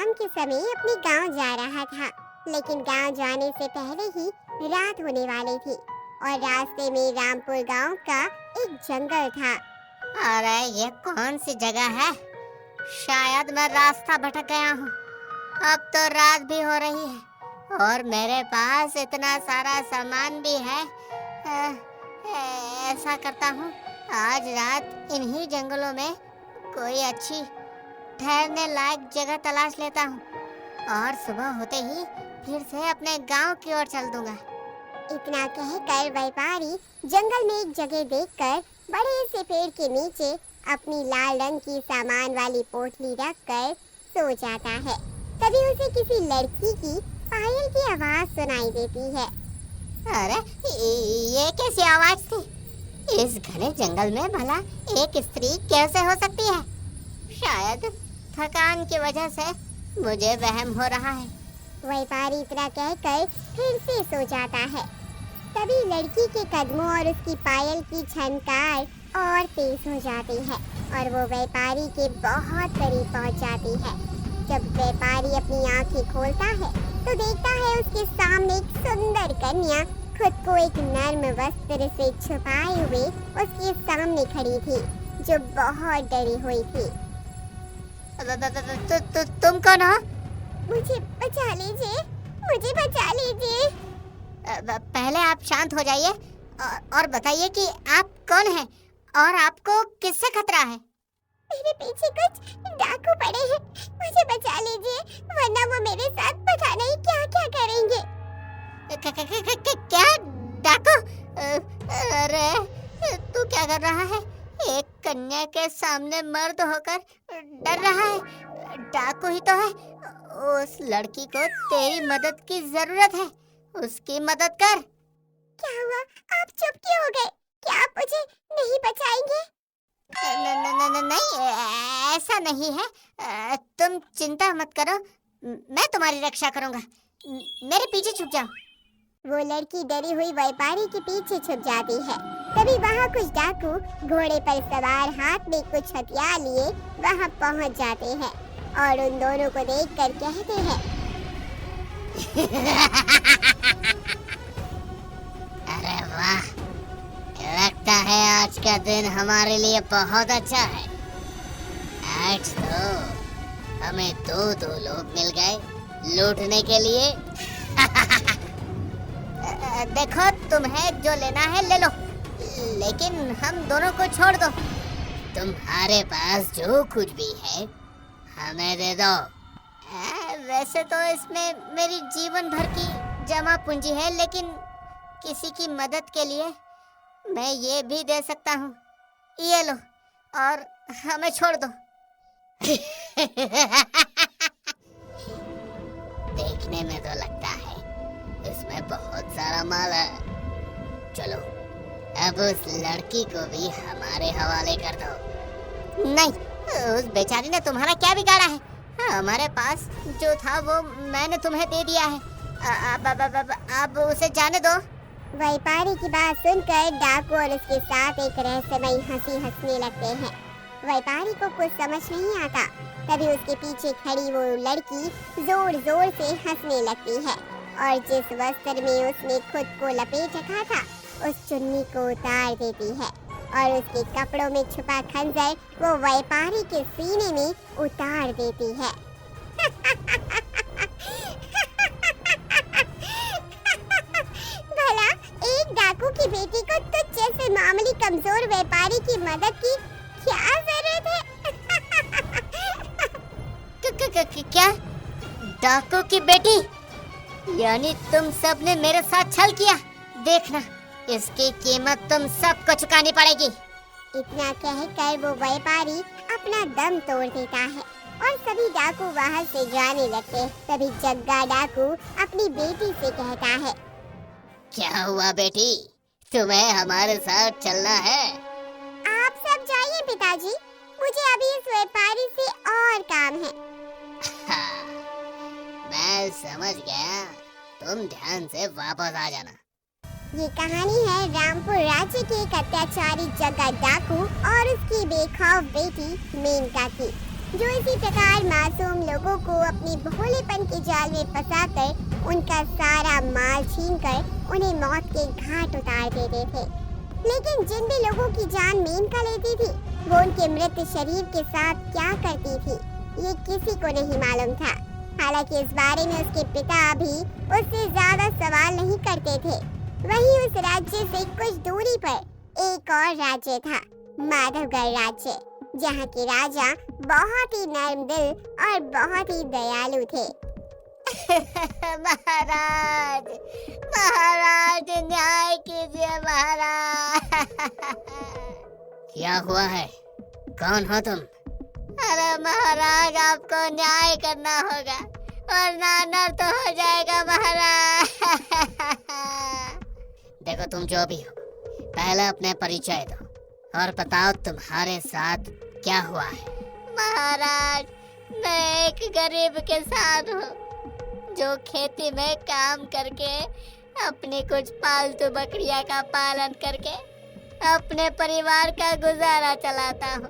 शाम के समय अपने गांव जा रहा था, लेकिन गांव जाने से पहले ही रात होने वाली थी और रास्ते में रामपुर गांव का एक जंगल था। अरे ये कौन सी जगह है? शायद मैं रास्ता भटक गया हूँ। अब तो रात भी हो रही है और मेरे पास इतना सारा सामान भी है। ऐसा करता हूँ, आज रात इन्हीं जंगलों में कोई अच्छी ठहरने लायक जगह तलाश लेता हूँ और सुबह होते ही फिर से अपने गांव की ओर चल दूंगा। इतना कहकर व्यापारी जंगल में एक जगह देखकर बड़े से पेड़ के नीचे अपनी लाल रंग की सामान वाली पोटली रखकर सो जाता है। तभी उसे किसी लड़की की पायल की आवाज सुनाई देती है। अरे ये कैसी आवाज थी? इस घने जंगल में भला एक स्त्री कैसे हो सकती है? शायद थकान की वजह से मुझे वहम हो रहा है। व्यापारी इतना कहकर फिर से सो जाता है। तभी लड़की के कदमों और उसकी पायल की झनकार और तेज हो जाती है और वो व्यापारी के बहुत करीब पहुंच जाती है। जब व्यापारी अपनी आंखें खोलता है तो देखता है उसके सामने एक सुंदर कन्या खुद को एक नर्म वस्त्र से छुपाए हुए उसके सामने खड़ी थी, जो बहुत डरी हुई थी। तुम कौन हो? मुझे बचा लीजिए, मुझे बचा लीजिए। पहले आप शांत हो जाइए और बताइए कि आप कौन हैं और आपको किससे खतरा है? मेरे पीछे कुछ डाकू पड़े हैं, मुझे बचा लीजिए, वरना वो मेरे साथ पता नहीं क्या क्या करेंगे। क्या डाकू? अरे तू क्या कर रहा है? एक कन्या के सामने मर्द होकर डर रहा है? डाकू ही तो है। उस लड़की को तेरी मदद की जरूरत है, उसकी मदद कर। क्या हुआ, आप चुप क्यों हो गए? क्या आप मुझे नहीं बचाएंगे? नहीं, ऐसा नहीं है। तुम चिंता मत करो, मैं तुम्हारी रक्षा करूंगा। मेरे पीछे छुप जाओ। वो लड़की डरी हुई व्यापारी के पीछे छुप जाती है। तभी वहाँ कुछ डाकू घोड़े पर सवार हाथ में कुछ हथियार लिए वहाँ पहुँच जाते हैं और उन दोनों को देखकर कहते हैं, अरे वाह, लगता है आज का दिन हमारे लिए बहुत अच्छा है। आज तो हमें दो लोग मिल गए लूटने के लिए। देखो, तुम्हें जो लेना है ले लो, लेकिन हम दोनों को छोड़ दो। तुम्हारे पास जो कुछ भी है हमें दे दो। वैसे तो इसमें मेरी जीवन भर की जमा पूंजी है, लेकिन किसी की मदद के लिए मैं ये भी दे सकता हूँ। ये लो और हमें छोड़ दो। देखने में तो लगता है इसमें बहुत सारा माल है। चलो अब उस लड़की को भी हमारे हवाले कर दो। नहीं, उस बेचारी ने तुम्हारा क्या बिगाड़ा है? हमारे पास जो था वो मैंने तुम्हें दे दिया है। अब उसे जाने दो। व्यापारी की बात सुनकर डाकू और उसके साथ एक रहस्यमयी हंसी हंसने लगते हैं। व्यापारी को कुछ समझ नहीं आता। तभी उसके पीछे खड़ी वो लड़की जोर जोर से हंसने लगती है और जिस वस्त्र में उसने खुद को लपेट रखा था उस चुन्नी को उतार देती है और उसके कपड़ों में छुपा खंजर वो व्यापारी के सीने में उतार देती है। भला एक डाकू की बेटी को तुझ जैसे मामूली कमजोर व्यापारी की मदद की क्या जरूरत है? क्या? डाकू की बेटी? यानी तुम सब ने मेरे साथ छल किया? देखना, इसकी कीमत तुम सबको चुकानी पड़ेगी। इतना कहकर वो व्यापारी अपना दम तोड़ देता है और सभी डाकू वहाँ से जाने लगते हैं। तभी जग्गा डाकू अपनी बेटी से कहता है, क्या हुआ बेटी, तुम्हें हमारे साथ चलना है? आप सब जाइए पिताजी, मुझे अभी इस व्यापारी से और काम है। हाँ, मैं समझ गया, तुम ध्यान से वापस आ जाना। ये कहानी है रामपुर राज्य के एक अत्याचारी जग्गा डाकू और उसकी बेखौफ बेटी मेनका की। जो इसी प्रकार मासूम लोगों को अपने भोलेपन के जाल में फंसाकर उनका सारा माल छीनकर उन्हें मौत के घाट उतार देते थे। लेकिन जिन भी लोगों की जान मेनका लेती थी, वो उनके मृत शरीर के साथ क्या करती थी, ये किसी को नहीं मालूम था। हालांकि इस बारे में उसके पिता भी उससे ज्यादा सवाल नहीं करते थे। वहीं उस राज्य से कुछ दूरी पर एक और राज्य था, माधवगढ़ राज्य, जहाँ के राजा बहुत ही नर्म दिल और बहुत ही दयालु थे। महाराज, महाराज न्याय कीजिए महाराज। क्या हुआ है? कौन हो तुम? अरे महाराज, आपको न्याय करना होगा वरना अनर्थ हो जाएगा महाराज। देखो, तुम जो भी हो, पहले अपने परिचय दो और बताओ तुम्हारे साथ क्या हुआ है। महाराज, मैं एक गरीब किसान हूँ जो खेती में काम करके अपनी कुछ पालतू बकरियां का पालन करके अपने परिवार का गुजारा चलाता हूँ।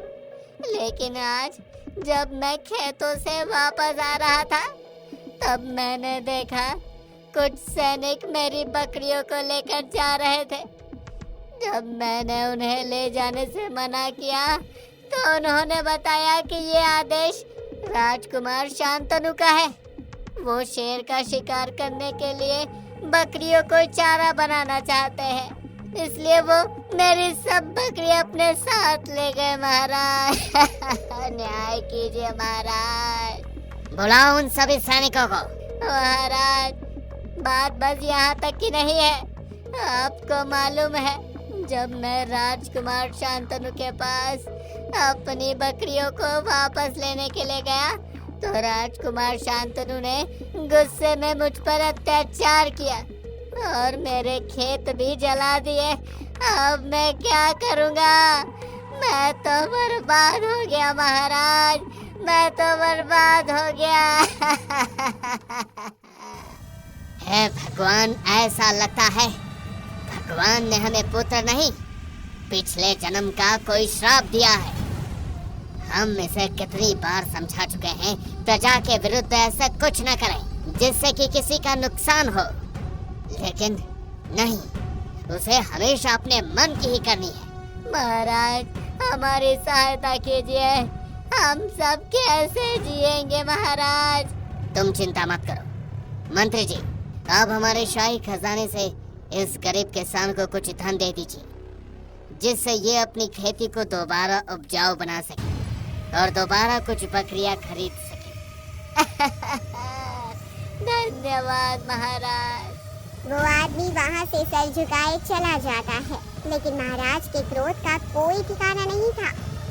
लेकिन आज जब मैं खेतों से वापस आ रहा था, तब मैंने देखा कुछ सैनिक मेरी बकरियों को लेकर जा रहे थे। जब मैंने उन्हें ले जाने से मना किया, तो उन्होंने बताया कि ये आदेश राजकुमार शांतनु का है। वो शेर का शिकार करने के लिए बकरियों को चारा बनाना चाहते हैं, इसलिए वो मेरी सब बकरी अपने साथ ले गए महाराज। न्याय कीजिए महाराज। बुलाओ उन सभी सैनिकों को। महाराज, बात बस यहाँ तक की नहीं है। आपको मालूम है, जब मैं राजकुमार शांतनु के पास अपनी बकरियों को वापस लेने के लिए गया, तो राजकुमार शांतनु ने गुस्से में मुझ पर अत्याचार किया और मेरे खेत भी जला दिए। अब मैं क्या करूँगा? मैं तो बर्बाद हो गया महाराज, मैं तो बर्बाद हो गया। हे भगवान, ऐसा लगता है भगवान ने हमें पुत्र नहीं, पिछले जन्म का कोई श्राप दिया है। हम इसे कितनी बार समझा चुके हैं, प्रजा के विरुद्ध ऐसा कुछ न करें जिससे कि किसी का नुकसान हो, लेकिन नहीं, उसे हमेशा अपने मन की ही करनी है। महाराज, हमारी सहायता कीजिए, हम सब कैसे जिएंगे महाराज? तुम चिंता मत करो मंत्री जी, अब हमारे शाही खजाने से इस गरीब किसान को कुछ धन दे दीजिए, जिससे ये अपनी खेती को दोबारा उपजाऊ बना सके और दोबारा कुछ बकरियां खरीद सके। धन्यवाद महाराज। वो आदमी वहाँ से सर झुकाए चला जाता है, लेकिन महाराज के क्रोध का कोई ठिकाना नहीं था।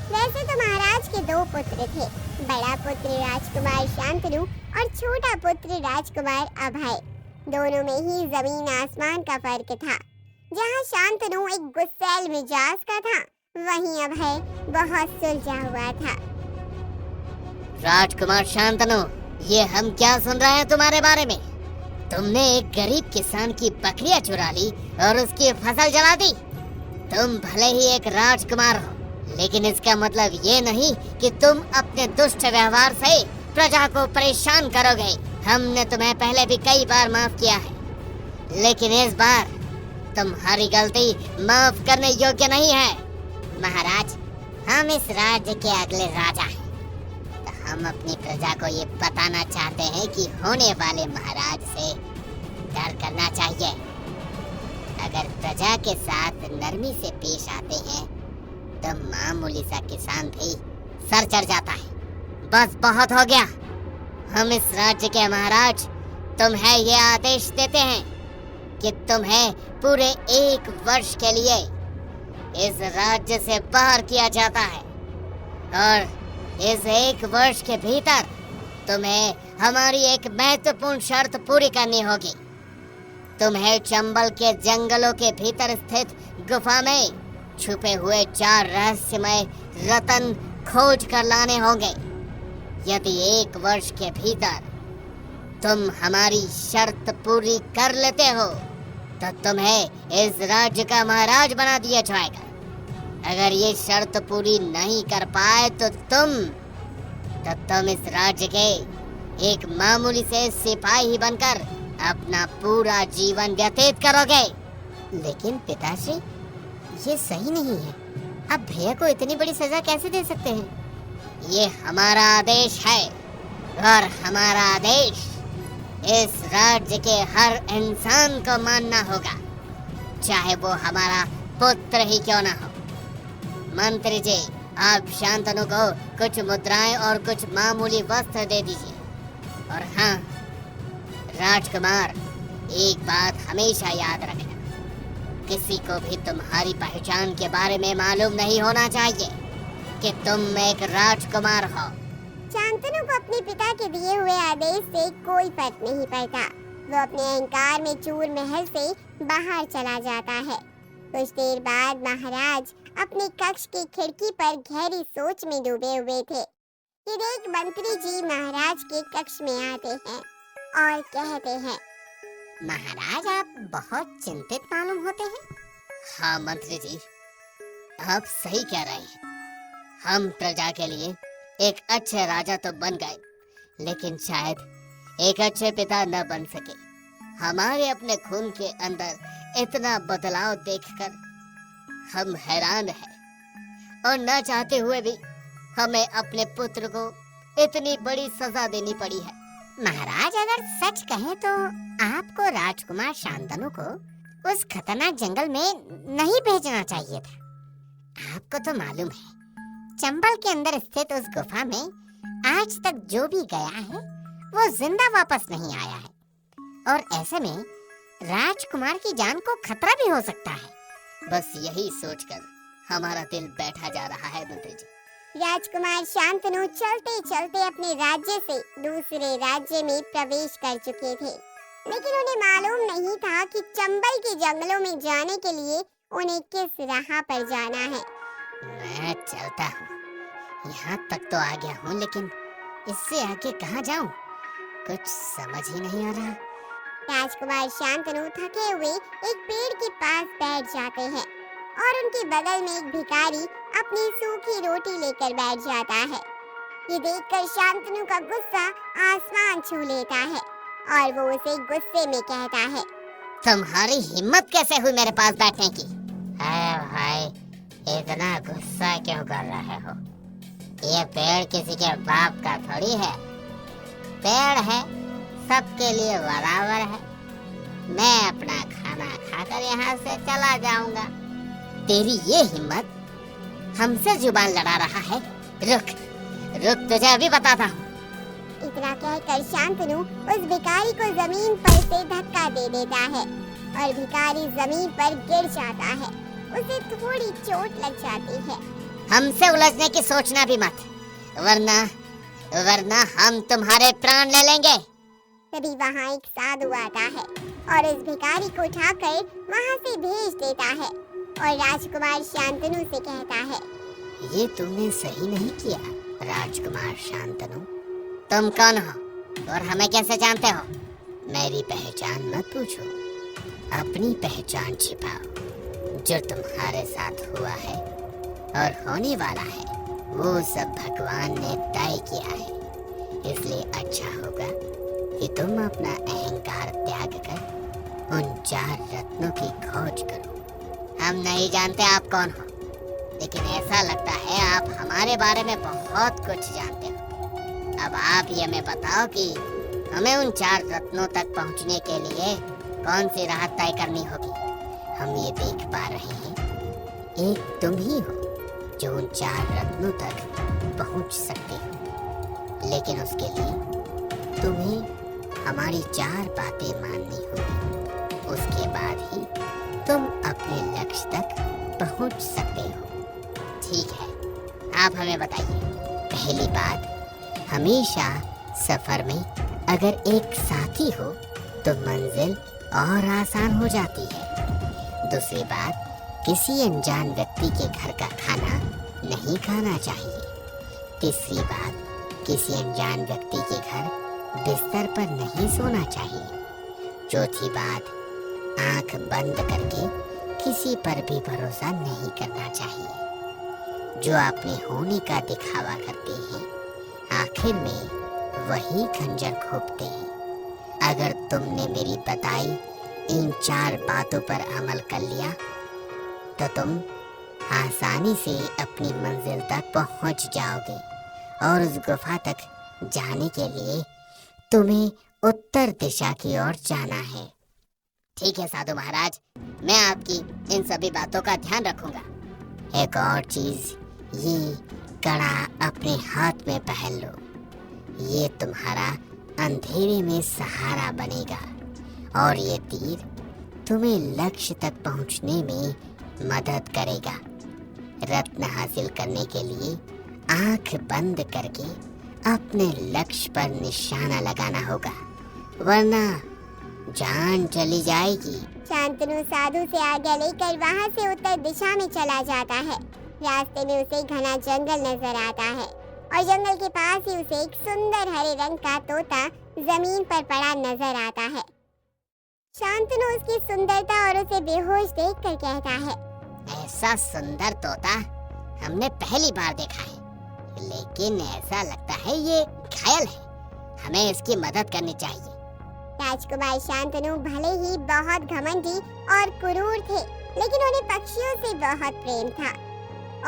वैसे तो महाराज के दो पुत्र थे, बड़ा पुत्र राजकुमार शांतनु और छोटा पुत्र राजकुमार अभय। दोनों में ही जमीन आसमान का फर्क था। जहाँ शांतनु एक गुस्सैल मिजाज का था, वहीं अभय बहुत सुलझा हुआ था। राजकुमार शांतनु, ये हम क्या सुन रहे हैं तुम्हारे बारे में? तुमने एक गरीब किसान की बकरियां चुरा ली और उसकी फसल जला दी। तुम भले ही एक राजकुमार हो, लेकिन इसका मतलब ये नहीं कि तुम अपने दुष्ट व्यवहार से प्रजा को परेशान करोगे। हमने तुम्हें पहले भी कई बार माफ किया है, लेकिन इस बार तुम्हारी गलती माफ करने योग्य नहीं है। महाराज, हम इस राज्य के अगले राजा हैं, तो हम अपनी प्रजा को ये बताना चाहते हैं कि होने वाले महाराज से डर करना चाहिए। अगर प्रजा के साथ नरमी से पेश आते हैं, तो मामूली सा किसान भी सर चढ़ जाता है। बस बहुत हो गया। हम इस राज्य के महाराज तुम्हें ये आदेश देते हैं कि तुम्हें पूरे 1 वर्ष के लिए इस राज्य से बाहर किया जाता है, और इस 1 वर्ष के भीतर तुम्हें हमारी एक महत्वपूर्ण शर्त पूरी करनी होगी। तुम्हें चंबल के जंगलों के भीतर स्थित गुफा में छुपे हुए 4 रहस्यमय रत्न खोज कर लाने होंगे। यदि 1 वर्ष के भीतर तुम हमारी शर्त पूरी कर लेते हो, तो तुम्हें इस राज्य का महाराज बना दिया जाएगा। अगर ये शर्त पूरी नहीं कर पाए, तो तुम तो तुम इस राज्य के एक मामूली से सिपाही बनकर अपना पूरा जीवन व्यतीत करोगे। लेकिन पिताश्री, ये सही नहीं है। आप भैया को इतनी बड़ी सजा कैसे दे सकते हैं? ये हमारा आदेश है और हमारा आदेश इस राज्य के हर इंसान को मानना होगा, चाहे वो हमारा पुत्र ही क्यों ना हो। मंत्री जी, आप शांतनु को कुछ मुद्राएं और कुछ मामूली वस्त्र दे दीजिए। और हाँ राजकुमार, एक बात हमेशा याद रखना, किसी को भी तुम्हारी पहचान के बारे में मालूम नहीं होना चाहिए कि तुम एक राजकुमार हो। शांतनु को अपने पिता के दिए हुए आदेश से कोई फर्क नहीं पड़ता। वो अपने अहंकार में चूर महल से बाहर चला जाता है। कुछ देर बाद महाराज अपने कक्ष की खिड़की पर गहरी सोच में डूबे हुए थे कि एक मंत्री जी महाराज के कक्ष में आते हैं और कहते हैं, महाराज, आप बहुत चिंतित मालूम होते हैं। हाँ मंत्री जी, आप सही कह रहे हैं। हम प्रजा के लिए एक अच्छे राजा तो बन गए, लेकिन शायद एक अच्छे पिता न बन सके। हमारे अपने खून के अंदर इतना बदलाव देखकर हम हैरान हैं और न चाहते हुए भी हमें अपने पुत्र को इतनी बड़ी सजा देनी पड़ी है। महाराज, अगर सच कहें तो आपको राजकुमार शांतनु को उस खतरनाक जंगल में नहीं भेजना चाहिए था। आपको तो मालूम है, चंबल के अंदर स्थित उस गुफा में आज तक जो भी गया है वो जिंदा वापस नहीं आया है, और ऐसे में राजकुमार की जान को खतरा भी हो सकता है। बस यही सोचकर हमारा दिल बैठा जा रहा है मंत्री जी। राजकुमार शांतनु चलते चलते अपने राज्य से दूसरे राज्य में प्रवेश कर चुके थे, लेकिन उन्हें मालूम नहीं था कि चंबल के जंगलों में जाने के लिए उन्हें किस राह पर जाना है। मैं चलता हूँ, यहाँ तक तो आ गया हूँ, लेकिन इससे आगे कहाँ जाऊँ, कुछ समझ ही नहीं आ रहा। राजकुमार शांतनु थके हुए एक पेड़ के पास बैठ जाते हैं और उनके बगल में एक भिखारी अपनी सूखी रोटी लेकर बैठ जाता है। ये देखकर शांतनु का गुस्सा आसमान छू लेता है और वो उसे गुस्से में कहता है, तुम्हारी हिम्मत कैसे हुई मेरे पास बैठने की? भाई, इतना गुस्सा क्यों कर रहे हो? ये पेड़ किसी के बाप का थोड़ी है। पेड़ है सबके लिए बराबर है। मैं अपना खाना खाकर यहाँ से चला जाऊंगा। तेरी ये हिम्मत हमसे जुबान लड़ा रहा है? रुक रुक, तुझे अभी बताता हूँ। इतना कहकर शांतनु उस भिखारी को जमीन पर से धक्का दे देता है और भिखारी जमीन पर गिर जाता है। उसे थोड़ी चोट लग जाती है। हमसे उलझने की सोचना भी मत, वरना हम तुम्हारे प्राण ले लेंगे। तभी वहाँ एक साधु आता है और इस भिखारी को उठाकर वहाँ से भेज देता है और राजकुमार शांतनु से कहता है, ये तुमने सही नहीं किया राजकुमार शांतनु। तुम कौन हो और हमें कैसे जानते हो? मेरी पहचान मत पूछो, अपनी पहचान छिपाओ। जो तुम्हारे साथ हुआ है और होने वाला है वो सब भगवान ने तय किया है, इसलिए अच्छा होगा कि तुम अपना अहंकार त्याग कर उन 4 रत्नों की खोज करो। हम नहीं जानते आप कौन हो, लेकिन ऐसा लगता है आप हमारे बारे में बहुत कुछ जानते हो। अब आप ही हमें बताओ कि हमें उन 4 रत्नों तक पहुंचने के लिए कौन सी राह तय करनी होगी। हम ये देख पा रहे हैं, एक तुम ही हो जो उन 4 रत्नों तक पहुंच सकते हो, लेकिन उसके लिए तुम्हें हमारी 4 बातें माननी होगी। उसके बाद ही तुम अपने लक्ष्य तक पहुंच सकते हो। ठीक है, आप हमें बताइए। पहली बात, हमेशा सफर में अगर एक साथी हो तो मंजिल और आसान हो जाती है। दूसरी बात, किसी अनजान व्यक्ति के घर का खाना नहीं खाना चाहिए। तीसरी बात, किसी अनजान व्यक्ति के घर बिस्तर पर नहीं सोना चाहिए। चौथी बात, आंख बंद करके किसी पर भी भरोसा नहीं करना चाहिए। जो अपने होने का दिखावा करते हैं आखिर में वही खंजर घोंपते हैं। अगर तुमने मेरी बताई इन 4 बातों पर अमल कर लिया तो तुम आसानी से अपनी मंजिल तक पहुंच जाओगे और उस गुफा तक जाने के लिए तुम्हें उत्तर दिशा की ओर जाना है। ठीक है साधु महाराज, मैं आपकी इन सभी बातों का ध्यान रखूंगा। एक और चीज, ये कड़ा अपने हाथ में पहन लो। ये तुम्हारा अंधेरे में सहारा बनेगा और ये तीर तुम्हें लक्ष्य तक पहुंचने में मदद करेगा। रत्न हासिल करने के लिए आंख बंद करके अपने लक्ष्य पर निशाना लगाना होगा, वरना जान चली जाएगी। शांतनु साधु से आज्ञा लेकर वहाँ से उत्तर दिशा में चला जाता है। रास्ते में उसे घना जंगल नजर आता है और जंगल के पास ही उसे एक सुंदर हरे रंग का तोता जमीन पर पड़ा नजर आता है। शांतनु उसकी सुंदरता और उसे बेहोश देखकर कहता है, ऐसा सुंदर तोता हमने पहली बार देखा है, लेकिन ऐसा लगता है ये घायल है। हमें इसकी मदद करनी चाहिए। राजकुमार शांतनु भले ही बहुत घमंडी और क्रूर थे, लेकिन उन्हें पक्षियों से बहुत प्रेम था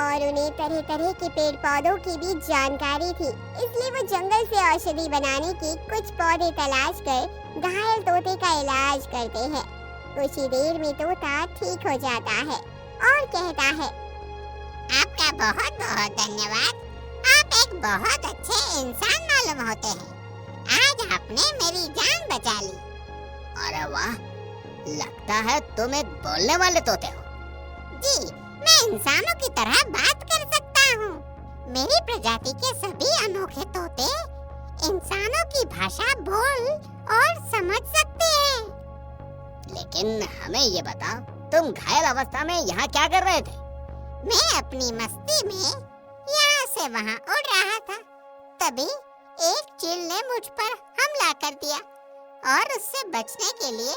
और उन्हें तरह तरह के पेड़ पौधों की भी जानकारी थी। इसलिए वो जंगल से औषधि बनाने के कुछ पौधे तलाश कर घायल तोते का इलाज करते हैं। कुछ ही देर में तोता ठीक हो जाता है और कहता है, आपका बहुत बहुत धन्यवाद। आप एक बहुत अच्छे इंसान मालूम होते हैं। आज आपने मेरी जान बचा ली। अरे वाह, लगता है तुम एक बोलने वाले तोते हो। जी, मैं इंसानों की तरह बात कर सकता हूँ। मेरी प्रजाति के सभी अनोखे तोते इंसानों की भाषा बोल और समझ सकते हैं। लेकिन हमें ये बताओ, तुम घायल अवस्था में यहाँ क्या कर रहे थे? मैं अपनी मस्ती में यहाँ से वहाँ उड़ रहा था। तभी एक चील ने मुझ पर हमला कर दिया और उससे बचने के लिए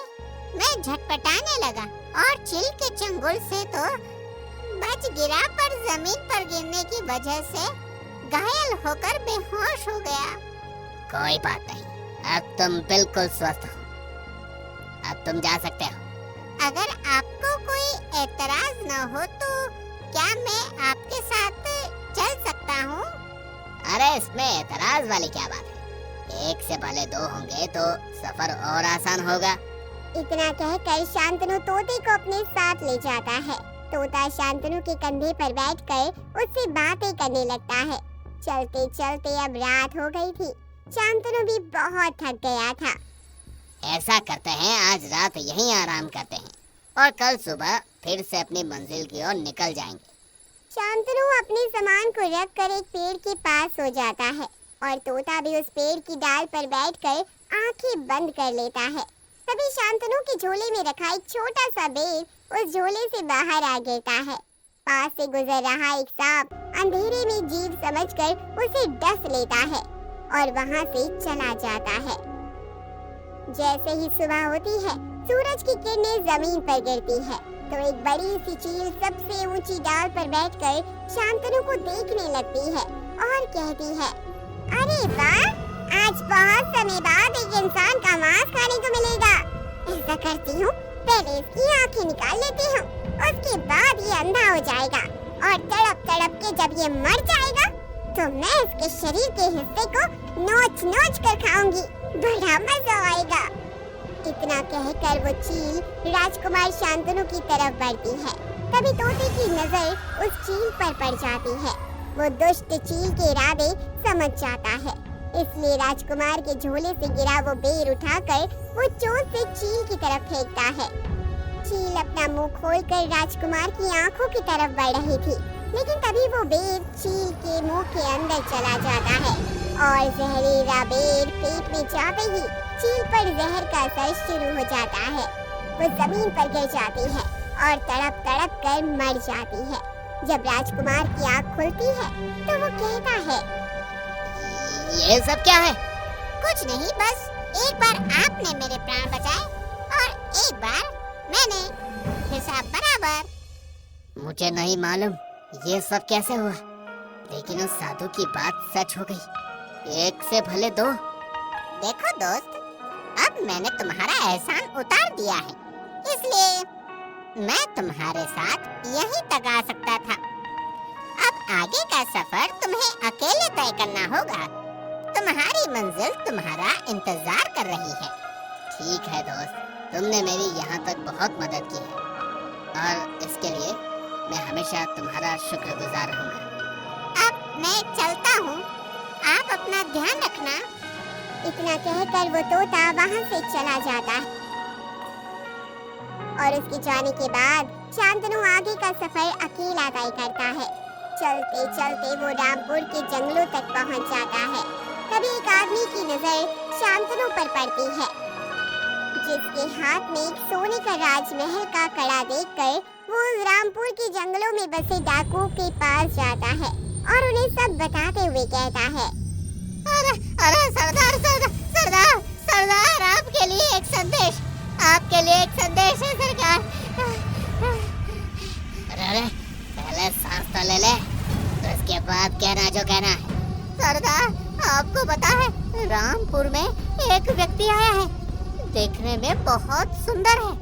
मैं झटपटाने लगा और चील के चंगुल से तो बच गिरा, पर जमीन पर गिरने की वजह से घायल होकर बेहोश हो गया। कोई बात नहीं, अब तुम बिल्कुल स्वस्थ हो। अब तुम जा सकते हो। अगर आपको कोई एतराज न हो तो क्या मैं आपके साथ चल सकता हूँ? अरे इसमें एतराज वाली क्या बात है? एक से भले 2 होंगे तो सफर और आसान होगा। इतना कहकर शांतनु तोते को अपने साथ ले जाता है। तोता शांतनु के कंधे पर बैठकर उससे बातें करने लगता है। चलते चलते अब रात हो गई थी। शांतनु भी बहुत थक गया था। ऐसा करते हैं, आज रात यहीं आराम करते हैं और कल सुबह फिर से अपनी मंजिल की ओर निकल जाएंगे। शांतनु अपने सामान को रख कर एक पेड़ के पास सो जाता है और तोता भी उस पेड़ की डाल पर बैठकर आंखें बंद कर लेता है। तभी शांतनु के झोले में रखा एक छोटा सा बेर उस झोले से बाहर आ गिरता है। पास से गुजर रहा एक सांप अंधेरे में जीव समझकर उसे डस लेता है और वहां से चला जाता है। जैसे ही सुबह होती है, सूरज की किरणें जमीन पर गिरती है तो एक बड़ी सी चील सबसे ऊंची डाल पर बैठकर शांतनु को देखने लगती है और कहती है, अरे वाह, आज बहुत समय बाद एक इंसान का मांस खाने को मिलेगा। ऐसा करती हूँ, पहले इसकी आंखें निकाल लेती हूँ, उसके बाद ये अंधा हो जाएगा और तड़प तड़प के जब ये मर जाएगा तो मैं इसके शरीर के हिस्से को नोच नोच कर खाऊंगी। बड़ा मजा आएगा। इतना कहकर वो चील राजकुमार शांतनु की तरफ बढ़ती है। तभी तोते की नजर उस चील पर पड़ जाती है। वो दुष्ट चील के इरादे समझ जाता है, इसलिए राजकुमार के झोले से गिरा वो बेर उठाकर वो चोट से चील की तरफ फेंकता है। चील अपना मुंह खोलकर राजकुमार की आंखों की तरफ बढ़ रही थी, लेकिन तभी वो बेर चील के मुंह के अंदर चला जाता है और जहरीला बेर पेट में जाते ही चील पर जहर का असर शुरू हो जाता है। वो जमीन पर गिर जाती है और तड़प तड़प कर मर जाती है। जब राजकुमार की आँख खुलती है तो वो कहता है, ये सब क्या है? कुछ नहीं, बस एक बार आपने मेरे प्राण बचाए और एक बार मैंने, हिसाब बराबर। मुझे नहीं मालूम ये सब कैसे हुआ, लेकिन उस साधु की बात सच हो गई। एक से भले दो। देखो दोस्त, अब मैंने तुम्हारा एहसान उतार दिया है, इसलिए मैं तुम्हारे साथ यहीं तक आ सकता था। अब आगे का सफर तुम्हें अकेले तय करना होगा। तुम्हारी मंजिल तुम्हारा इंतजार कर रही है। ठीक है दोस्त, तुमने मेरी यहाँ तक बहुत मदद की है और इसके लिए मैं हमेशा तुम्हारा शुक्रगुजार रहूंगा। अब मैं चलता हूँ, आप अपना ध्यान रखना। इतना कहकर वो तोता वहाँ से चला जाता है और उसके जाने के बाद शांतनु आगे का सफर अकेला तय करता है। चलते चलते वो रामपुर के जंगलों तक पहुँच जाता है। तभी एक आदमी की नजर शांतनु पर पड़ती है, जिसके हाथ में एक सोने का राजमहल का कड़ा देखकर वो रामपुर के जंगलों में बसे डाकुओं के पास जाता है और उन्हें सब बताते हुए कहता है, अरे सरदार सरदार सरदार सरदार, आपके लिए एक संदेश, आपके लिए एक संदेश है सरकार। अरे पहले सांस तो ले ले, तो इसके बाद कहना जो कहना है। सरदार, आपको पता है रामपुर में एक व्यक्ति आया है, देखने में बहुत सुंदर है।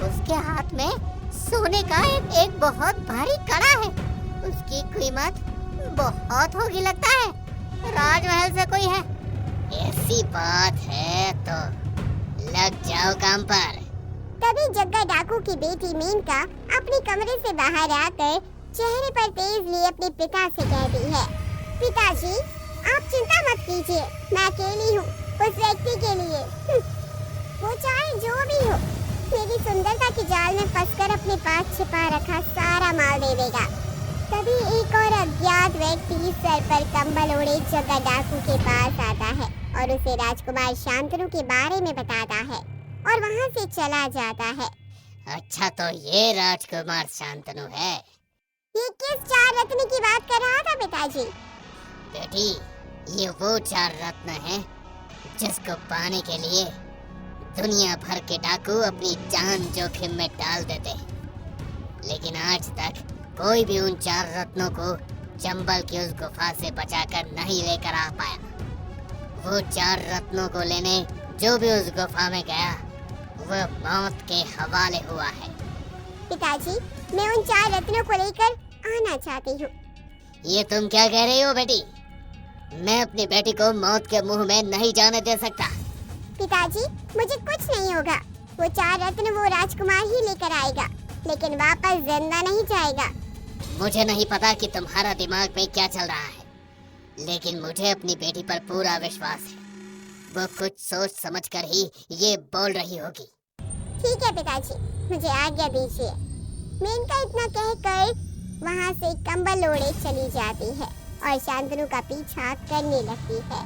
उसके हाथ में सोने का एक बहुत भारी कड़ा है। उसकी कीमत बहुत होगी लगता है। राजमहल से कोई है। ऐसी बात है तो लग जाओ काम पर। तभी जग्गा डाकू की बेटी मेनका अपने कमरे से बाहर आकर चेहरे पर तेज लिए अपने पिता से कहती है, पिताजी, आप चिंता मत कीजिए, मैं अकेली हूँ उस व्यक्ति के लिए। वो चाहे जो भी हो, मेरी सुंदरता के जाल में फंसकर अपने पास छिपा रखा सारा माल दे देगा। तभी एक और अज्ञात व्यक्ति सर पर कंबल ओढ़े जग्गा डाकू के पास आता है और उसे राजकुमार शांतनु के बारे में बताता है और वहाँ से चला जाता है। अच्छा, तो ये राजकुमार शांतनु है। ये किस 4 रत्न की बात कर रहा था पिताजी? बेटी, ये वो 4 रत्न हैं जिसको पाने के लिए दुनिया भर के डाकू अपनी जान जोखिम में डाल देते, लेकिन आज तक कोई भी उन 4 रत्नों को चंबल की उस गुफा से बचाकर नहीं लेकर आ पाया। वो 4 रत्नों को लेने जो भी उस गुफा में गया, वो मौत के हवाले हुआ है। पिताजी, मैं उन 4 रत्नों को लेकर आना चाहती हूँ। ये तुम क्या कह रही हो बेटी? मैं अपनी बेटी को मौत के मुंह में नहीं जाने दे सकता। पिताजी, मुझे कुछ नहीं होगा। वो 4 रत्न वो राजकुमार ही लेकर आएगा, लेकिन वापस जिंदा नहीं जाएगा। मुझे नहीं पता कि तुम्हारा दिमाग में क्या चल रहा है, लेकिन मुझे अपनी बेटी पर पूरा विश्वास है। वो कुछ सोच समझकर ही ये बोल रही होगी। ठीक है पिताजी, मुझे आज्ञा दीजिए। मेनका इतना कहकर वहाँ से कंबल ओढ़े चली जाती है और शांतनु का पीछा करने लगती है।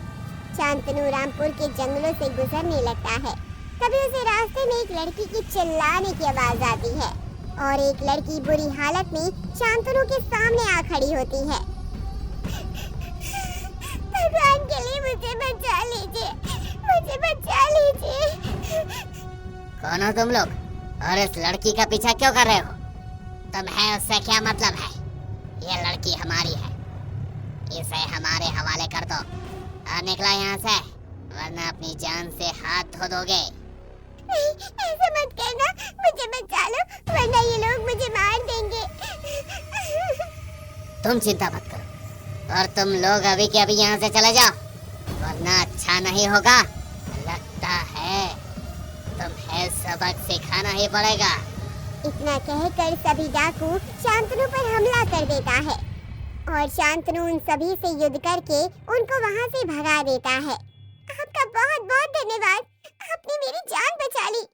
शांतनु रामपुर के जंगलों से गुजरने लगता है। तभी उसे रास्ते में एक लड़की की चिल्लाने की आवाज आती है और एक लड़की बुरी हालत में शांतनु के सामने आ खड़ी होती है। भगवान के लिए मुझे बचा लीजिए, मुझे बचा लीजिए। कौन हो तुम लोग और इस लड़की का पीछा क्यों कर रहे हो? तुम्हें उससे क्या मतलब है? ये लड़की हमारी है, इसे हमारे हवाले कर दो और निकला यहाँ से, वरना अपनी जान से हाथ धो दोगे। ऐसा मत कहना, मुझे बचा लो, वरना ये लोग मुझे मार देंगे। तुम चिंता मत करो और तुम लोग अभी के अभी यहाँ से चले जाओ, वरना अच्छा नहीं होगा। लगता है तुम्हें सबक सिखाना ही पड़ेगा। इतना कहकर सभी डाकू शांतनु पर हमला कर देता है और शांतनु उन सभी से युद्ध करके उनको वहाँ से भगा देता है। आपका बहुत बहुत धन्यवाद, आपने मेरी जान बचा ली।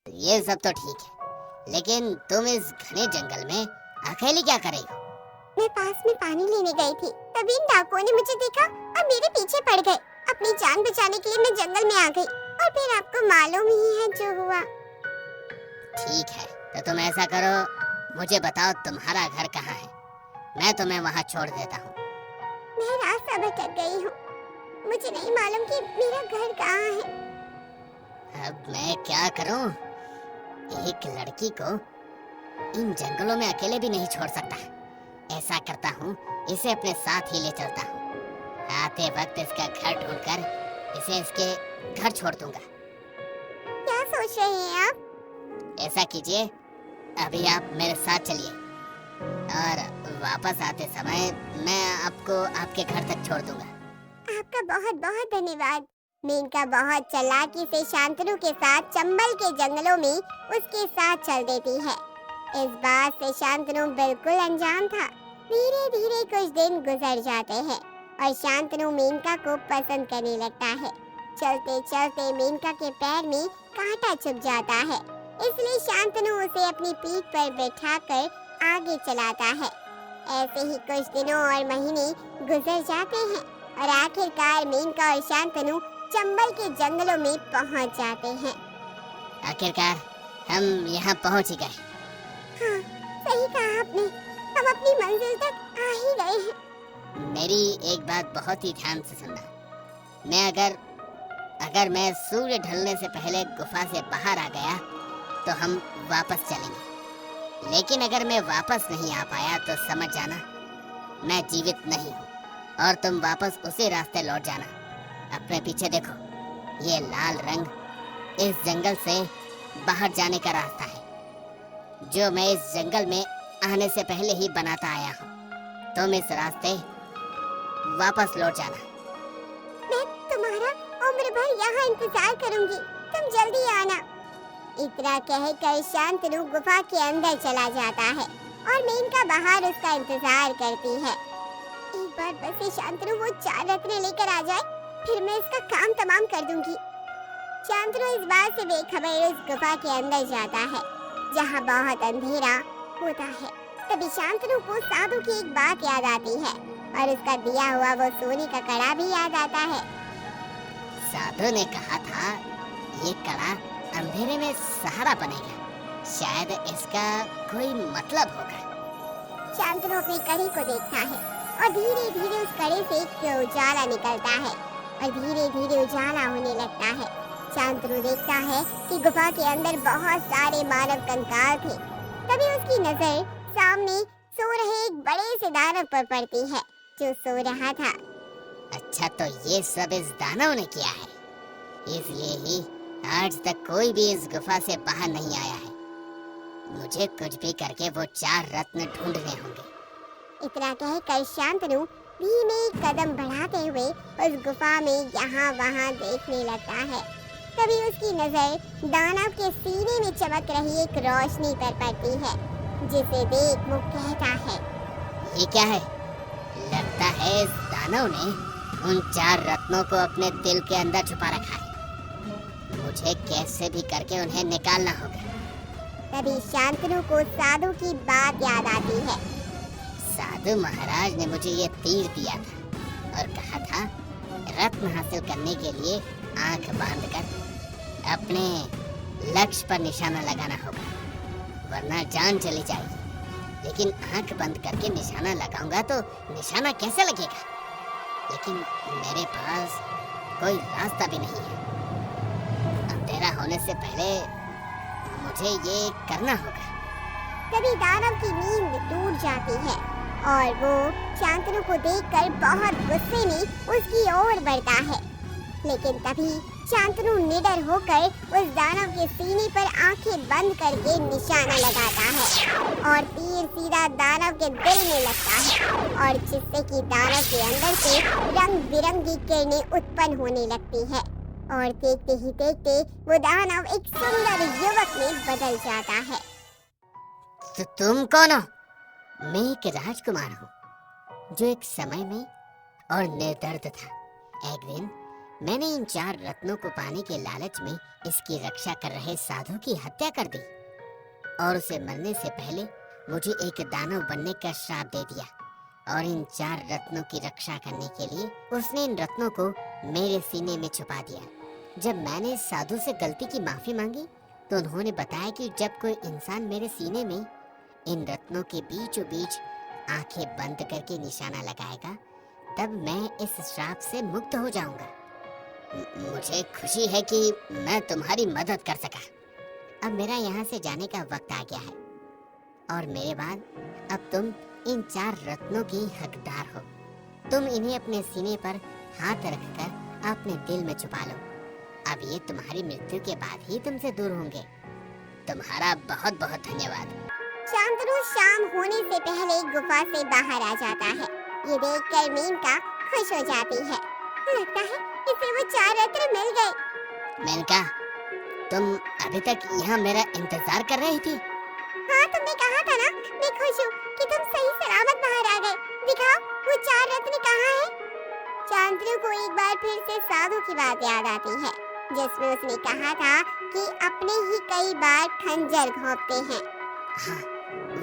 ये सब तो ठीक है, लेकिन तुम इस घने जंगल में अकेली क्या कर रही हो? मैं पास में पानी लेने गई थी, तभी इन डाकुओं ने मुझे देखा और मेरे पीछे पड़ गए। अपनी जान बचाने के लिए मैं जंगल में आ गई और फिर आपको मालूम ही है जो हुआ। ठीक है, तो तुम ऐसा करो, मुझे बताओ तुम्हारा घर कहाँ है, मैं तुम्हें वहाँ छोड़ देता हूँ। मैं रास्ता भटक गई हूँ, मुझे नहीं मालूम कि मेरा घर कहाँ है। अब मैं क्या करूँ? एक लड़की को इन जंगलों में अकेले भी नहीं छोड़ सकता। ऐसा करता हूँ, इसे अपने साथ ही ले चलता हूँ। आते वक्त इसका घर ढूंढकर इसे इसके घर छोड़ दूंगा। क्या सोच रहे हैं आप? ऐसा कीजिए, अभी आप मेरे साथ चलिए और वापस आते समय मैं आपको आपके घर तक छोड़ दूंगा। आपका बहुत बहुत धन्यवाद। मेनका बहुत चालाकी से शांतनु के साथ चंबल के जंगलों में उसके साथ चल देती है। इस बात से शांतनु बिल्कुल अनजान था। धीरे धीरे कुछ दिन गुजर जाते हैं और शांतनु मेनका को पसंद करने लगता है। चलते चलते मेनका के पैर में कांटा चुभ जाता है, इसलिए शांतनु उसे अपनी पीठ पर बैठाकर आगे चलाता है। ऐसे ही कुछ दिनों और महीने गुजर जाते हैं और आखिरकार मेनका और शांतनु चंबल के जंगलों में पहुंच जाते हैं। आखिरकार हम यहाँ पहुँच ही गए। हाँ, सही कहा आपने, हम अपनी मंजिल तक आ ही गए हैं। मेरी एक बात बहुत ही ध्यान से सुनना। मैं अगर मैं सूर्य ढलने से पहले गुफा से बाहर आ गया तो हम वापस चलेंगे, लेकिन अगर मैं वापस नहीं आ पाया तो समझ जाना मैं जीवित नहीं हूँ और तुम वापस उसी रास्ते लौट जाना। अपने पीछे देखो, ये लाल रंग इस जंगल से बाहर जाने का रास्ता है जो मैं इस जंगल में आने से पहले ही बनाता आया हूँ। तुम इस रास्ते वापस लौट जाना। मैं तुम्हारा उम्र भर यहाँ इंतजार करूंगी, तुम जल्दी आना। इतना कहकर शांतनु गुफा के अंदर चला जाता है और मेनका बाहर उसका इंतजार करती है। एक बार बस ये शांतनु वो 4 रत्न लेकर आ जाए, फिर मैं इसका काम तमाम कर दूंगी। शांतनु इस बात से बेखबर उस गुफा के अंदर जाता है जहाँ बहुत अंधेरा होता है। तभी शांतनु को साधु की एक बात याद आती है और उसका दिया हुआ वो सोने का कड़ा भी याद आता है। साधु ने कहा था ये कड़ा अंधेरे में सहारा बनेगा, शायद इसका कोई मतलब होगा। शांतनु अपनी कड़ी को देखता है और धीरे धीरे उस कड़े से एक उजाला निकलता है और धीरे धीरे उजाला होने लगता है। शांतनु देखता है कि गुफा के अंदर बहुत सारे मानव कंकाल थे। तभी उसकी नजर सामने सो रहे एक बड़े से दानव पर पड़ती है जो सो रहा था। अच्छा, तो ये सब इस दानव ने किया है, इसलिए ही आज तक कोई भी इस गुफा से बाहर नहीं आया है। मुझे कुछ भी करके वो 4 रत्न ढूंढने होंगे। इतना कहकर शांतनु धीमे कदम बढ़ाते हुए उस गुफा में यहाँ वहाँ देखने लगता है। तभी उसकी नजर दानव के सीने में चमक रही एक रोशनी पर पड़ती है, जिसे देख वो कहता है, ये क्या है? लगता है इस दानव ने उन 4 रत्नों को अपने दिल के अंदर छुपा रखा है। मुझे कैसे भी करके उन्हें निकालना होगा। तभी शांतनु को साधु की बात याद आती है। साधु महाराज ने मुझे ये तीर दिया था और कहा था रत्न हासिल करने के लिए आंख बांधकर अपने लक्ष्य पर निशाना लगाना होगा, वरना जान चली जाएगी। लेकिन आंख बंद करके निशाना लगाऊंगा तो निशाना कैसे लगेगा? लेकिन मेरे पास कोई रास्ता भी नहीं है। अंधेरा होने से पहले मुझे ये करना होगा। तभी दानव की नींद टूट जाती है और वो शांतनु को देखकर बहुत गुस्से में उसकी ओर बढ़ता है। लेकिन तभी शांतनु निडर होकर उस दानव के सीने पर आंखें बंद करके निशाना लगाता है और तीर सीधा दानव के दिल में लगता है और जिससे कि दानव के अंदर से रंग बिरंगी किरणें उत्पन्न होने लगती है और देखते ही देखते वो दानव एक सुंदर युवक में बदल जाता है। तो तुम कौन हो? मैं एक राजकुमार हूँ जो एक समय में और निर्दर्द था। एक दिन मैंने इन 4 रत्नों को पाने के लालच में इसकी रक्षा कर रहे साधु की हत्या कर दी और उसे मरने से पहले मुझे एक दानव बनने का श्राप दे दिया और इन 4 रत्नों की रक्षा करने के लिए उसने इन रत्नों को मेरे सीने में छुपा दिया। जब मैंने साधु से गलती की माफी मांगी तो उन्होंने बताया कि जब कोई इंसान मेरे सीने में इन रत्नों के बीचों बीच आंखें बंद करके निशाना लगाएगा तब मैं इस श्राप से मुक्त हो जाऊंगा। मुझे खुशी है कि मैं तुम्हारी मदद कर सका। अब मेरा यहाँ से जाने का वक्त आ गया है और मेरे बाद अब तुम इन 4 रत्नों की हकदार हो। तुम इन्हें अपने सीने पर हाथ रखकर अपने दिल में छुपा लो। अब ये तुम्हारी मृत्यु के बाद ही तुमसे दूर होंगे। तुम्हारा बहुत बहुत धन्यवाद। शांतनु शाम होने से पहले गुफा से बाहर आ जाता है। ये देखकर मेनका खुश हो जाती है। लगता है इसे वो 4 रत्न मिल गए। मेनका, तुम अभी तक यहाँ मेरा इंतजार कर रही थी? हाँ, तुमने कहा था ना, मैं खुश हूँ कि तुम सही सलामत बाहर आ गए। दिखाओ वो 4 रत्न कहाँ है? शांतनु को एक बार फिर से साधु की बात याद आती है, जिसमें उसने कहा था कि अपने ही कई बार खंजर घोंपते हैं। हाँ,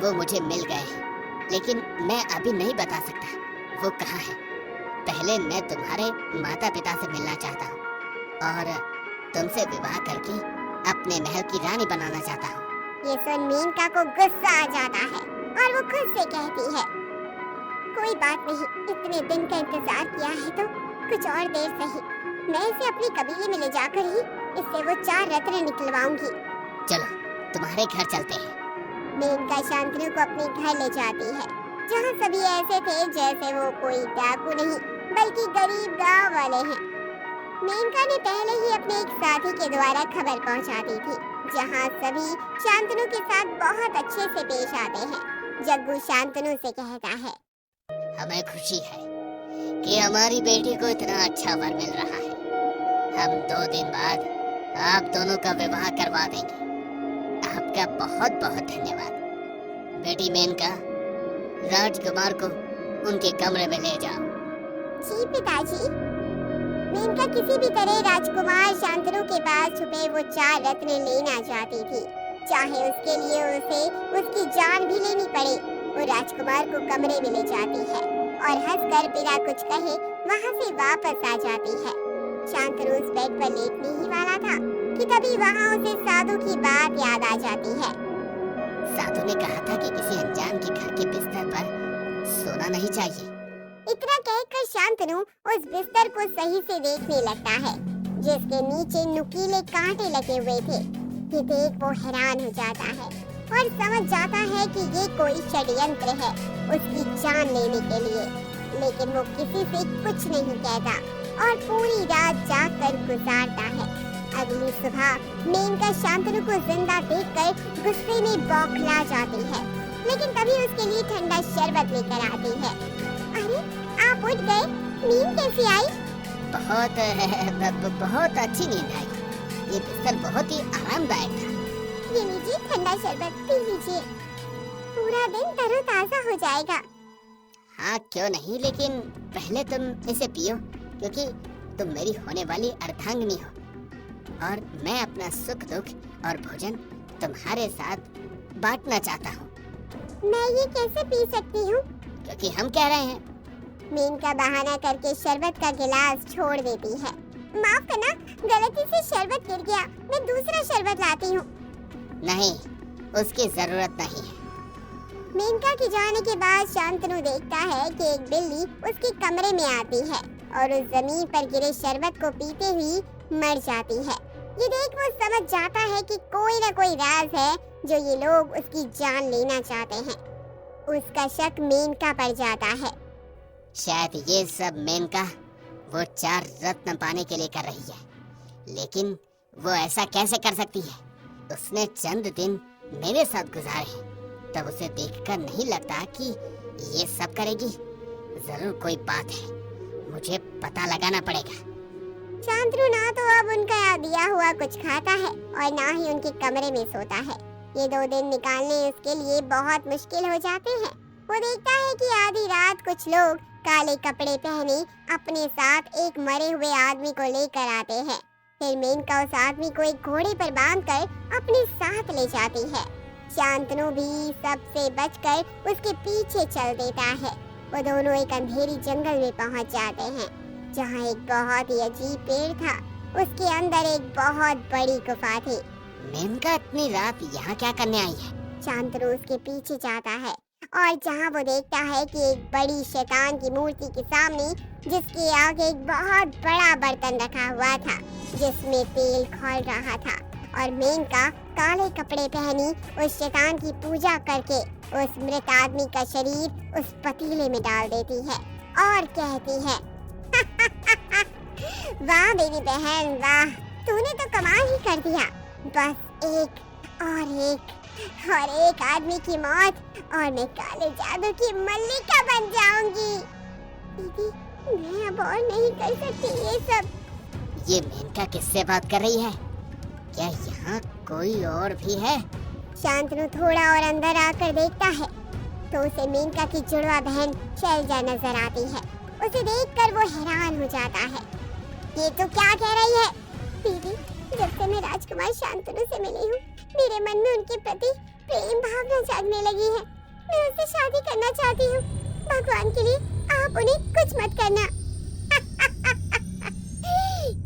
वो मुझे मिल गए हैं, लेकिन मैं अभी नहीं बता सकता वो कहाँ है। पहले मैं तुम्हारे माता पिता से मिलना चाहता हूँ और तुमसे विवाह करके अपने महल की रानी बनाना चाहता हूँ। ये सुन मेनका को गुस्सा आ जाता है और वो खुद से कहती है, कोई बात नहीं, इतने दिन का इंतजार किया है तो कुछ और देर सही। मैं इसे अपने कबीले में ले जाकर ही इससे वो 4 रत्न निकलवाऊंगी। चलो तुम्हारे घर चलते हैं। मेनका शांतनु को अपने घर ले जाती है, जहाँ सभी ऐसे थे जैसे वो कोई डाकू नहीं बल्कि गरीब गांव वाले हैं। मेनका ने पहले ही अपने एक साथी के द्वारा खबर पहुंचा दी थी, जहाँ सभी शांतनु के साथ बहुत अच्छे से पेश आते हैं। जग्गू शांतनु से कहता है, हमें खुशी है कि हमारी बेटी को इतना अच्छा वर मिल रहा है। हम 2 दिन बाद आप दोनों का विवाह करवा देंगे। आपका बहुत बहुत धन्यवाद। बेटी मेनका, राजकुमार को उनके कमरे में ले जाओ। जी पिताजी। मेनका किसी भी तरह राजकुमार शांतनु के पास छुपे वो 4 रत्न लेना चाहती थी, चाहे उसके लिए उसे उसकी जान भी लेनी पड़े। वो राजकुमार को कमरे में ले जाती है और हंसकर बिना कुछ कहे वहाँ से वापस आ जाती है। शांतनु उस बेड पर लेटने ही वाला था कि तभी वहाँ उसे साधु की बात याद आ जाती है। साधु ने कहा था कि किसी अनजान के घर के बिस्तर पर सोना नहीं चाहिए। इतना कहकर शांतनु उस बिस्तर को सही से देखने लगता है, जिसके नीचे नुकीले कांटे लगे हुए थे। ये देख वो हैरान हो जाता है और समझ जाता है कि ये कोई षड्यंत्र है उसकी जान लेने के लिए। लेकिन वो किसी से कुछ नहीं कहता और पूरी रात जागकर गुजारता है। अगली सुबह मेनका शांतनु को जिंदा देखकर गुस्से में बौखला जाती है, लेकिन तभी उसके लिए ठंडा शरबत लेकर आती है। अरे, आप उठ गए? नींद कैसी आई? बहुत अच्छी नींद आई। ये बिस्तर बहुत ही आरामदायक था। ये लीजिए ठंडा शरबत, पी लीजिए, पूरा दिन तरोताजा हो जाएगा। हाँ क्यों नहीं, लेकिन पहले तुम इसे पियो, क्योंकि तुम मेरी होने वाली अर्धांगिनी हो और मैं अपना सुख दुख और भोजन तुम्हारे साथ बांटना चाहता हूँ। मैं ये कैसे पी सकती हूँ? क्योंकि हम कह रहे हैं। मेनका बहाना करके शरबत का गिलास छोड़ देती है। माफ करना, गलती से शरबत गिर गया, मैं दूसरा शरबत लाती हूँ। नहीं, उसकी जरूरत नहीं है। मेनका के जाने के बाद शांतनु देखता है कि एक बिल्ली उसके कमरे में आती है और उस जमीन पर गिरे शरबत को पीते हुए मर जाती है। ये देख वो समझ जाता है कि कोई न कोई राज है जो ये लोग उसकी जान लेना चाहते हैं। उसका शक मेनका पर जाता है। शायद ये सब मेनका वो 4 रत्न पाने के लिए कर रही है, लेकिन वो ऐसा कैसे कर सकती है? उसने चंद दिन मेरे साथ गुजारे हैं, तब उसे देखकर नहीं लगता कि ये सब करेगी। जरूर कोई बात है, मुझे पता लगाना पड़ेगा। शांतनु ना तो अब उनका दिया हुआ कुछ खाता है और ना ही उनके कमरे में सोता है। ये 2 दिन निकालने उसके लिए बहुत मुश्किल हो जाते हैं। वो देखता है कि आधी रात कुछ लोग काले कपड़े पहने अपने साथ एक मरे हुए आदमी को लेकर आते हैं। फिर मेनका उस आदमी को एक घोड़े पर बांधकर अपने साथ ले जाती है। शांतनु भी सबसे बचकर उसके पीछे चल देता है। वो दोनों एक अंधेरी जंगल में पहुंच जाते हैं, जहाँ एक बहुत ही अजीब पेड़ था। उसके अंदर एक बहुत बड़ी गुफा थी। मेनका इतनी रात यहाँ क्या करने आई है? शांतनु उसके पीछे जाता है और जहाँ वो देखता है कि एक बड़ी शैतान की मूर्ति के सामने, जिसके आगे एक बहुत बड़ा बर्तन रखा हुआ था जिसमें तेल खौल रहा था, और मेनका काले कपड़े पहनी उस शैतान की पूजा करके उस मृत आदमी का शरीर उस पतीले में डाल देती है और कहती है, वाह मेरी बहन वाह, तूने तो कमाल ही कर दिया। बस एक आदमी की मौत और मैं काले जादू की मल्लिका बन जाऊंगी। दीदी, मैं अब और नहीं कर सकती ये सब। ये मेनका किससे बात कर रही है? क्या यहाँ कोई और भी है? शांतनु थोड़ा और अंदर आकर देखता है तो उसे मेनका की जुड़वा बहन शैलजा नजर आती है। उसे देखकर वो हैरान हो जाता है। ये तो क्या कह रही है? दीदी, जब से मैं राजकुमार शांतनु से मिली हूँ, मेरे मन में उनके प्रति प्रेम भावना जागने लगी है। मैं उससे शादी करना चाहती हूँ। भगवान के लिए आप उन्हें कुछ मत करना।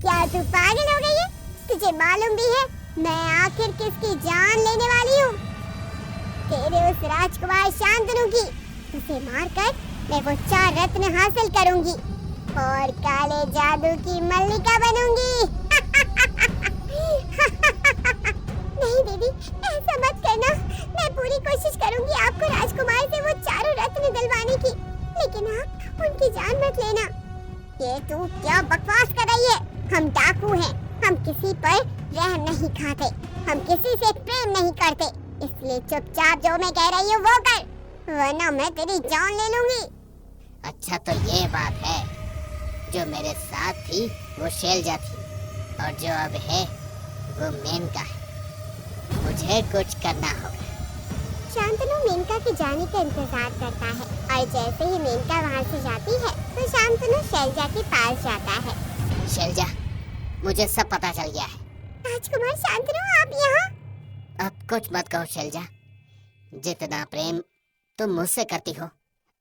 क्या तू पागल हो गई है? तुझे मालूम भी है मैं आखिर किसकी जान लेने वाली हूँ? तेरे उस राजकुमार शांतनु की। उसे मारकर मैं वो 4 रत्न हासिल करूंगी और काले जादू की मल्लिका बनूंगी। नहीं दीदी, ऐसा मत करना। मैं पूरी कोशिश करूंगी आपको राजकुमार से वो 4 रत्न दिलवाने की, लेकिन आप उनकी जान मत लेना। ये तू क्या बकवास कर रही है? हम डाकू हैं, हम किसी पर रहम नहीं खाते, हम किसी से प्रेम नहीं करते, इसलिए चुपचाप जो मैं कह रही हूँ वो कर, वरना मैं तेरी जान ले लूंगी। अच्छा तो ये बात है, जो मेरे साथ थी वो शैलजा थी और जो अब है वो मेनका है। मुझे कुछ करना होगा। शांतनु मेनका के जाने का इंतजार करता है और जैसे ही मेनका वहाँ से जाती है तो शांतनु शैलजा के पास जाता है। शैलजा, मुझे सब पता चल गया है। राजकुमार शांतनु, आप यहाँ? अब कुछ मत कहो शैलजा। जितना प्रेम तुम मुझसे करती हो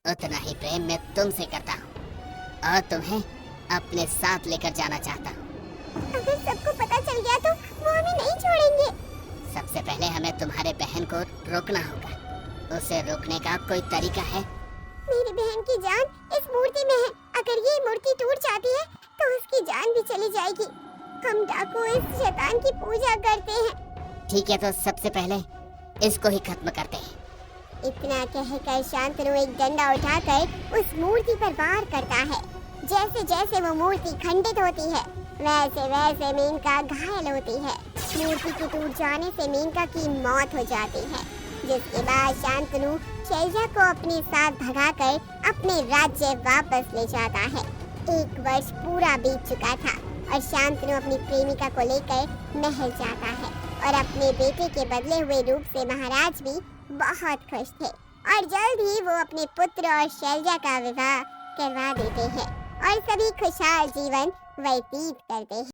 उतना ही प्रेम मैं तुमसे करता हूँ और तुम्हें अपने साथ लेकर जाना चाहता हूँ। अगर सबको पता चल गया तो वो हमें नहीं छोड़ेंगे। सबसे पहले हमें तुम्हारे बहन को रोकना होगा। उसे रोकने का कोई तरीका है? मेरी बहन की जान इस मूर्ति में है। अगर ये मूर्ति टूट जाती है तो उसकी जान भी चली जाएगी। हम डाकू इस शैतान की पूजा करते हैं। ठीक है, तो सबसे पहले इसको ही खत्म करते हैं। इतना कहकर शांतनु एक डंडा उठाकर उस मूर्ति पर वार करता है। जैसे जैसे वो मूर्ति खंडित होती है वैसे वैसे मेनका घायल होती है। मूर्ति के टूट जाने से मेनका की मौत हो जाती है, जिसके बाद शांतनु शैलजा को अपने साथ भगाकर अपने राज्य वापस ले जाता है। 1 वर्ष पूरा बीत चुका था और शांतनु अपनी प्रेमिका को लेकर महल जाता है और अपने बेटे के बदले हुए रूप से महाराज भी बहुत खुश थे और जल्द ही वो अपने पुत्र और शैलजा का विवाह करवा देते हैं और सभी खुशहाल जीवन व्यतीत करते हैं।